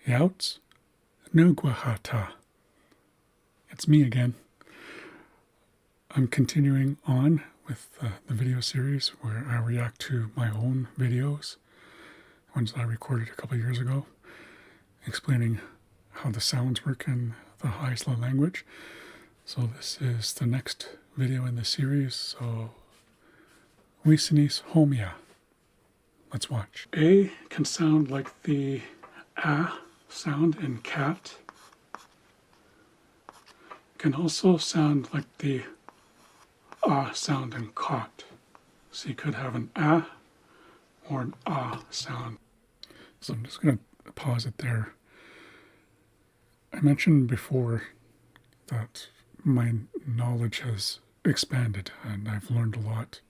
Yauts Nuguahata. It's me again. I'm continuing on with the video series where I react to my own videos, ones that I recorded a couple years ago, explaining how the sounds work in the Haisla language. So this is the next video in the series, so Wisinis Homia. Let's watch. A can sound like the A sound in cat. Can also sound like the A sound in caught. So you could have an A or an A sound. So I'm just going to pause it there. I mentioned before that my knowledge has expanded and I've learned a lot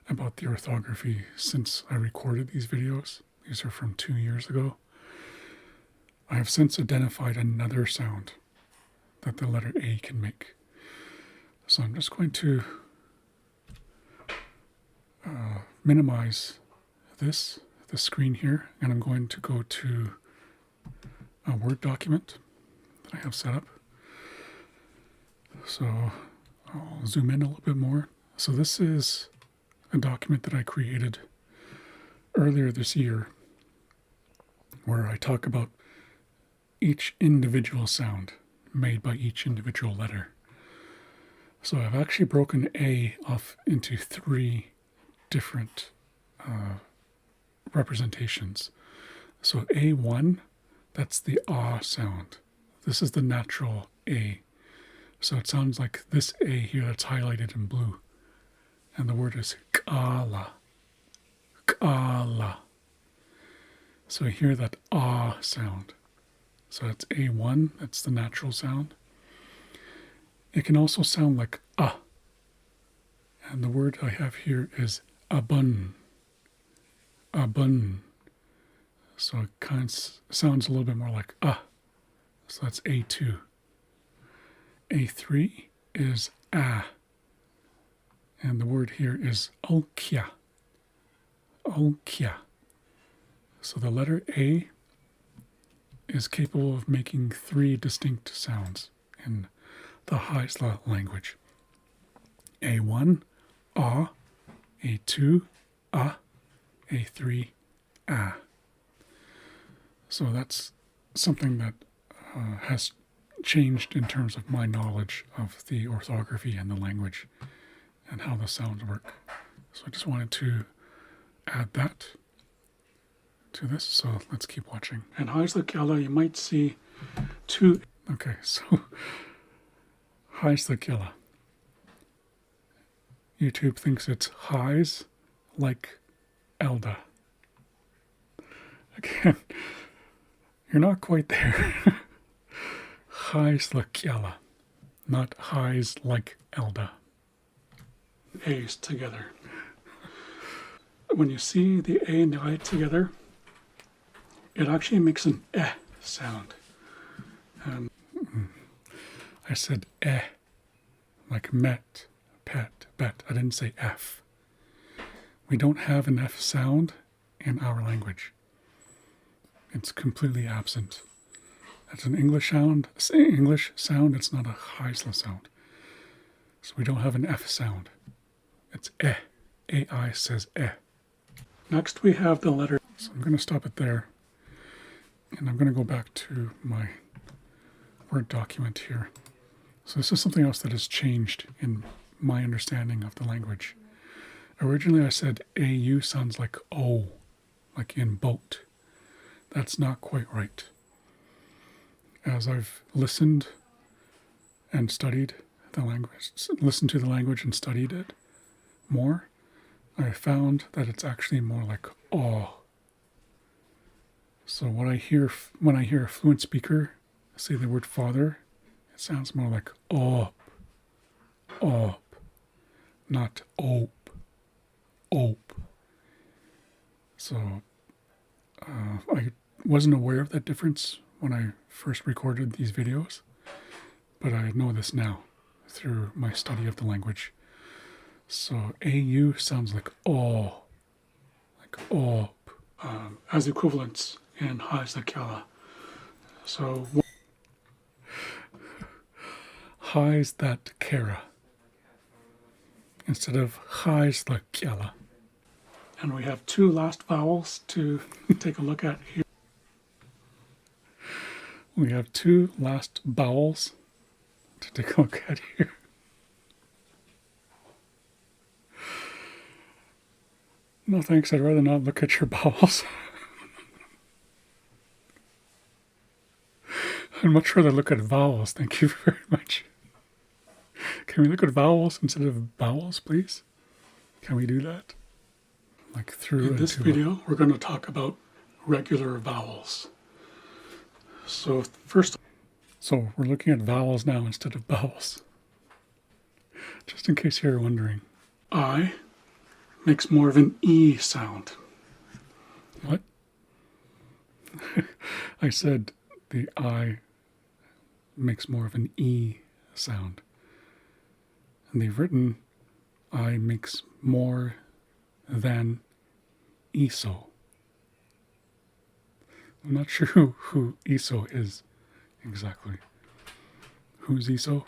about the orthography since I recorded these videos. These are from 2 years ago. I have since identified another sound that the letter A can make. So I'm just going to minimize the screen here, and I'm going to go to a Word document that I have set up. So I'll zoom in a little bit more. So this is a document that I created earlier this year where I talk about each individual sound made by each individual letter. So I've actually broken A off into 3 different representations. So A1, that's the ah sound. This is the natural A. So it sounds like this A here that's highlighted in blue. And the word is kala. Kala. So I hear that ah sound. So that's A1, that's the natural sound. It can also sound like ah. And the word I have here is abun. Abun. So it kind of sounds a little bit more like ah. So that's A2. A3 is ah. And the word here is alkia. Alkia. So the letter A is capable of making 3 distinct sounds in the Haisla language. A1, ah. A2, ah. A3, ah. So that's something that has changed in terms of my knowledge of the orthography and the language and how the sounds work. So I just wanted to add that to this, so let's keep watching. And Haisla Kela, you might see 2. Okay, so Haisla Kela. YouTube thinks it's highs like Elda. Again, you're not quite there. Haisla Kela, not highs like Elda. A's together. When you see the A and the I together, it actually makes an eh sound. I said eh, like met, pet, bet. I didn't say F. We don't have an F sound in our language. It's completely absent. That's an English sound. It's not a Haisla sound. So we don't have an F sound. It's eh. AI says eh. Next we have the letter. So I'm going to stop it there. And I'm going to go back to my Word document here. So this is something else that has changed in my understanding of the language. Originally I said AU sounds like O, like in boat. That's not quite right. As I've listened and studied the language, listened to the language and studied it more, I found that it's actually more like aw. So when I hear a fluent speaker say the word father, it sounds more like op, op, not op, op. So I wasn't aware of that difference when I first recorded these videos, but I know this now through my study of the language. So AU sounds like O, like op. As equivalents in Haisla Kela. So, highs that kara instead of highs the kyala. And we have two last vowels to take a look at here. We have two last vowels to take a look at here. No thanks, I'd rather not look at your vowels. I'd much rather look at vowels, thank you very much. Can we look at vowels instead of vowels, please? Can we do that? Like through. In this video, we're going to talk about regular vowels. So we're looking at vowels now instead of vowels. Just in case you're wondering. I makes more of an E sound. What? I said the I makes more of an E sound. And they've written I makes more than ESO. I'm not sure who ESO is exactly. Who's ESO?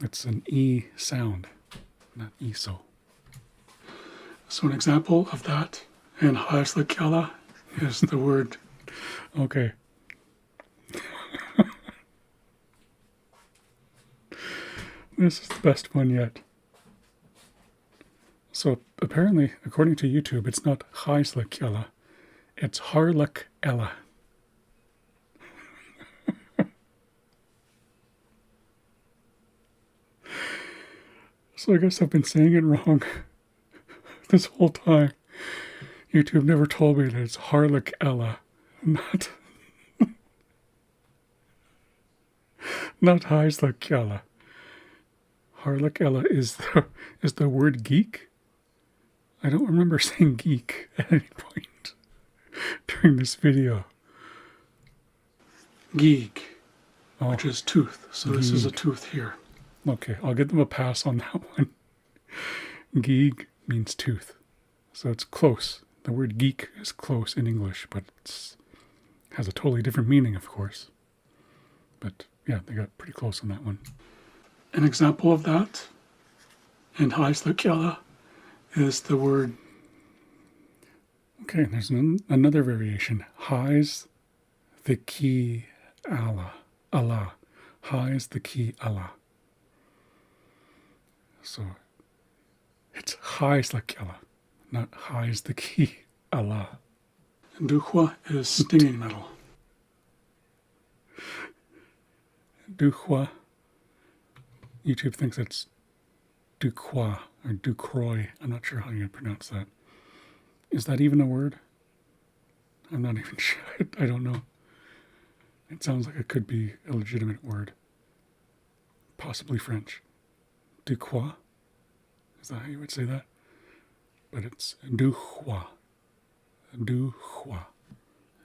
It's an E sound, not ESO. So an example of that in Hayaslakyala is the word. Okay. This is the best one yet. So apparently, according to YouTube, it's not Hayaslakyala, it's Harlakyala. So I guess I've been saying it wrong this whole time. YouTube never told me that it's Harlakyala, not Hayaslakyala. Harlakyala is the word geek. I don't remember saying geek at any point during this video. Geek, which is tooth. So geek. This is a tooth here. Okay, I'll give them a pass on that one. Geek means tooth. So it's close. The word geek is close in English, but it has a totally different meaning, of course. But yeah, they got pretty close on that one. An example of that in Hayaslakyala is the word. Okay, there's another variation. Highs the key Allah. Allah. Highs the key Allah. So it's Hayaslakyala, not highs the key Allah. Duhwa is stinging nettle. Duhwa. YouTube thinks it's Ducroix or Ducroy. I'm not sure how you pronounce that. Is that even a word? I'm not even sure. I don't know. It sounds like it could be a legitimate word. Possibly French. Ducroix? Is that how you would say that? But it's Duhwa. Duhwa.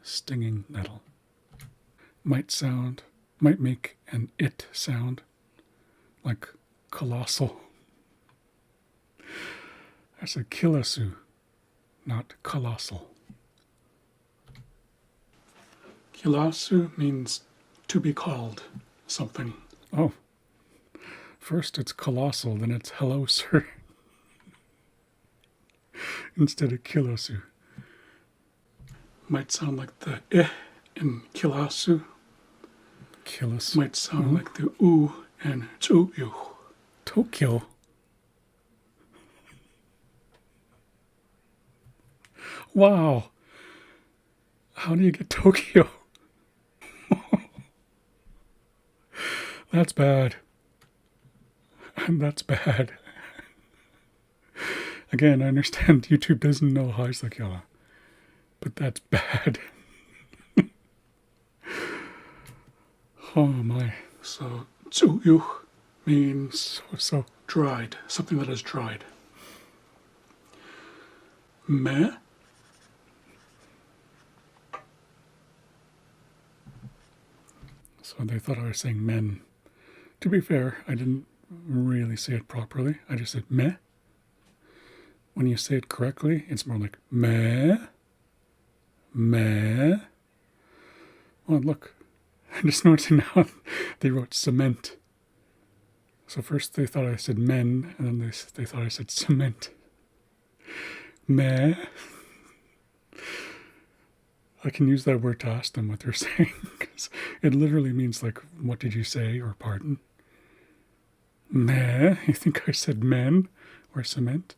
Stinging nettle. Might make an it sound. Like colossal. I said kilasu, not colossal. Kilasu means to be called something. Oh. First it's colossal, then it's hello, sir. Instead of kilasu. Might sound like the in kilasu. Kilasu. Might sound like the and Tokyo. Tokyo? Wow. How do you get Tokyo? That's bad. That's bad. Again, I understand YouTube doesn't know Hayaslakyala, but that's bad. Oh my. So Tsuyu means so dried, something that is dried. Me. So they thought I was saying men. To be fair, I didn't really say it properly. I just said me. When you say it correctly, it's more like me. Me. Oh, and look, I'm just noticing now they wrote cement. So first they thought I said men, and then they thought I said cement. Meh. I can use that word to ask them what they're saying, because it literally means like, what did you say, or pardon? Meh, you think I said men or cement?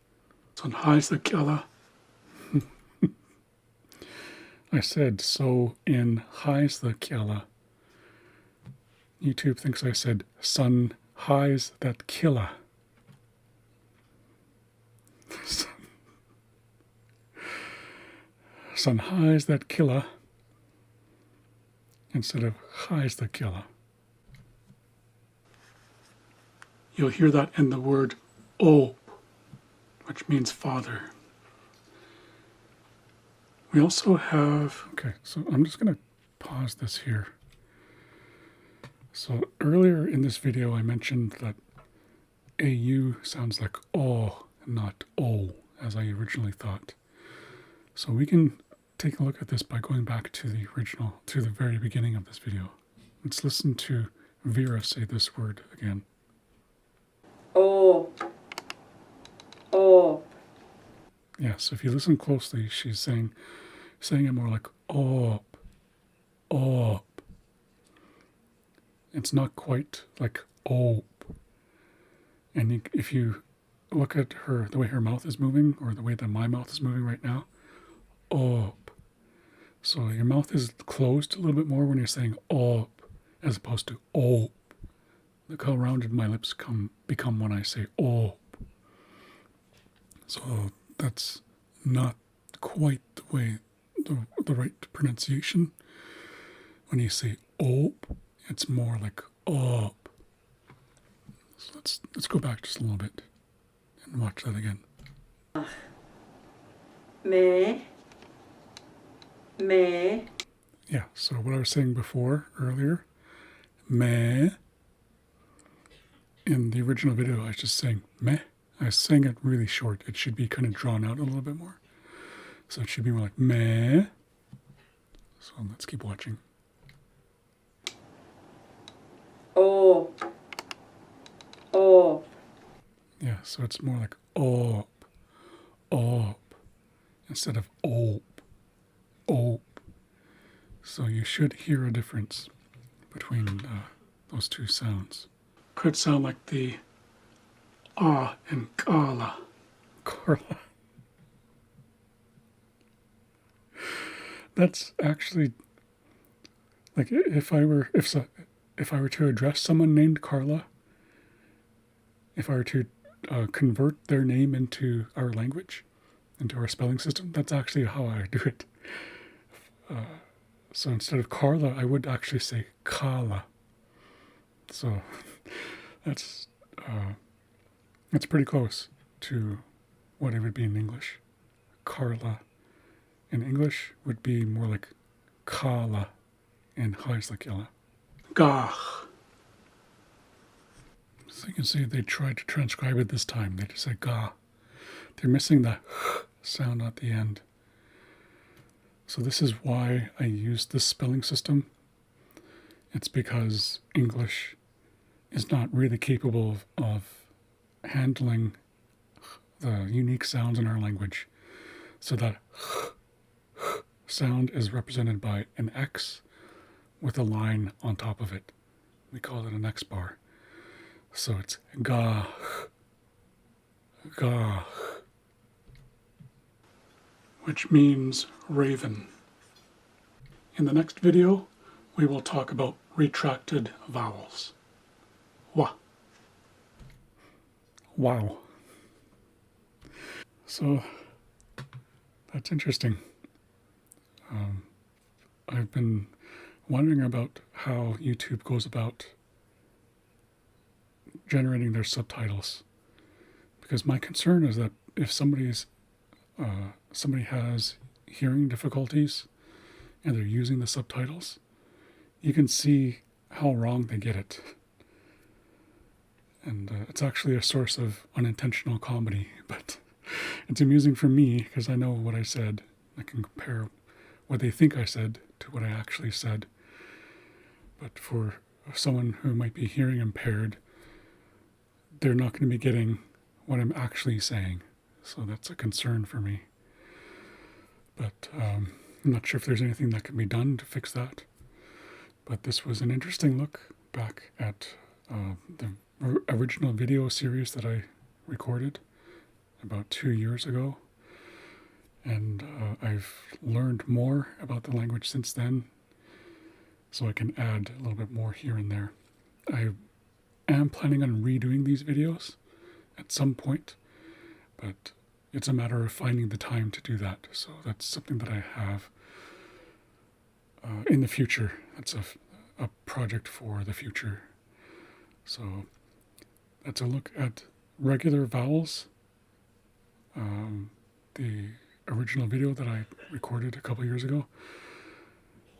So high's the killer. I said, so in high's the killer. YouTube thinks I said, sun high's that killer. Sun high's that killer instead of high's the killer. You'll hear that in the word "op," which means father. We also have, okay, so I'm just going to pause this here. So earlier in this video, I mentioned that AU sounds like O and not O, as I originally thought. So we can take a look at this by going back to the original, to the very beginning of this video. Let's listen to Vera say this word again. Oh. Oh. Yeah, so if you listen closely, she's saying it more like op, op. It's not quite like op. And if you look at her, the way her mouth is moving, or the way that my mouth is moving right now, op. So your mouth is closed a little bit more when you're saying op, as opposed to op. Look how rounded my lips become when I say op. So that's not quite the way, the right pronunciation. When you say op, it's more like op. So let's go back just a little bit and watch that again. Me. Yeah, so what I was saying earlier, meh. In the original video, I was just saying meh. I was saying it really short. It should be kind of drawn out a little bit more. So it should be more like meh. So let's keep watching. Oh. Oh. Yeah, so it's more like op, op, instead of op, op. So you should hear a difference between those two sounds. Could sound like the ah in Carla. Carla. That's actually like if I were to address someone named Carla, if I were to convert their name into our language, into our spelling system, that's actually how I do it. So instead of Carla, I would actually say Kala. So that's pretty close to what it would be in English. Carla in English would be more like Kala in Heislakilla. Gah. So you can see they tried to transcribe it this time. They just say gah. They're missing the sound at the end. So this is why I use this spelling system. It's because English is not really capable of handling the unique sounds in our language. So that sound is represented by an X with a line on top of it. We call it an X bar. So it's ga, ga, which means raven. In the next video, we will talk about retracted vowels. Wa. Wow. So that's interesting. I've been wondering about how YouTube goes about generating their subtitles, because my concern is that if somebody has hearing difficulties and they're using the subtitles, you can see how wrong they get it. And it's actually a source of unintentional comedy, but it's amusing for me because I know what I said. I can compare what they think I said to what I actually said. But for someone who might be hearing impaired, they're not going to be getting what I'm actually saying. So that's a concern for me. But I'm not sure if there's anything that can be done to fix that. But this was an interesting look back at the original video series that I recorded about 2 years ago. And I've learned more about the language since then, so I can add a little bit more here and there. I am planning on redoing these videos at some point, but it's a matter of finding the time to do that. So that's something that I have in the future. That's a project for the future. So that's a look at regular vowels. The original video that I recorded a couple years ago.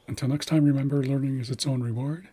Until next time, remember, learning is its own reward.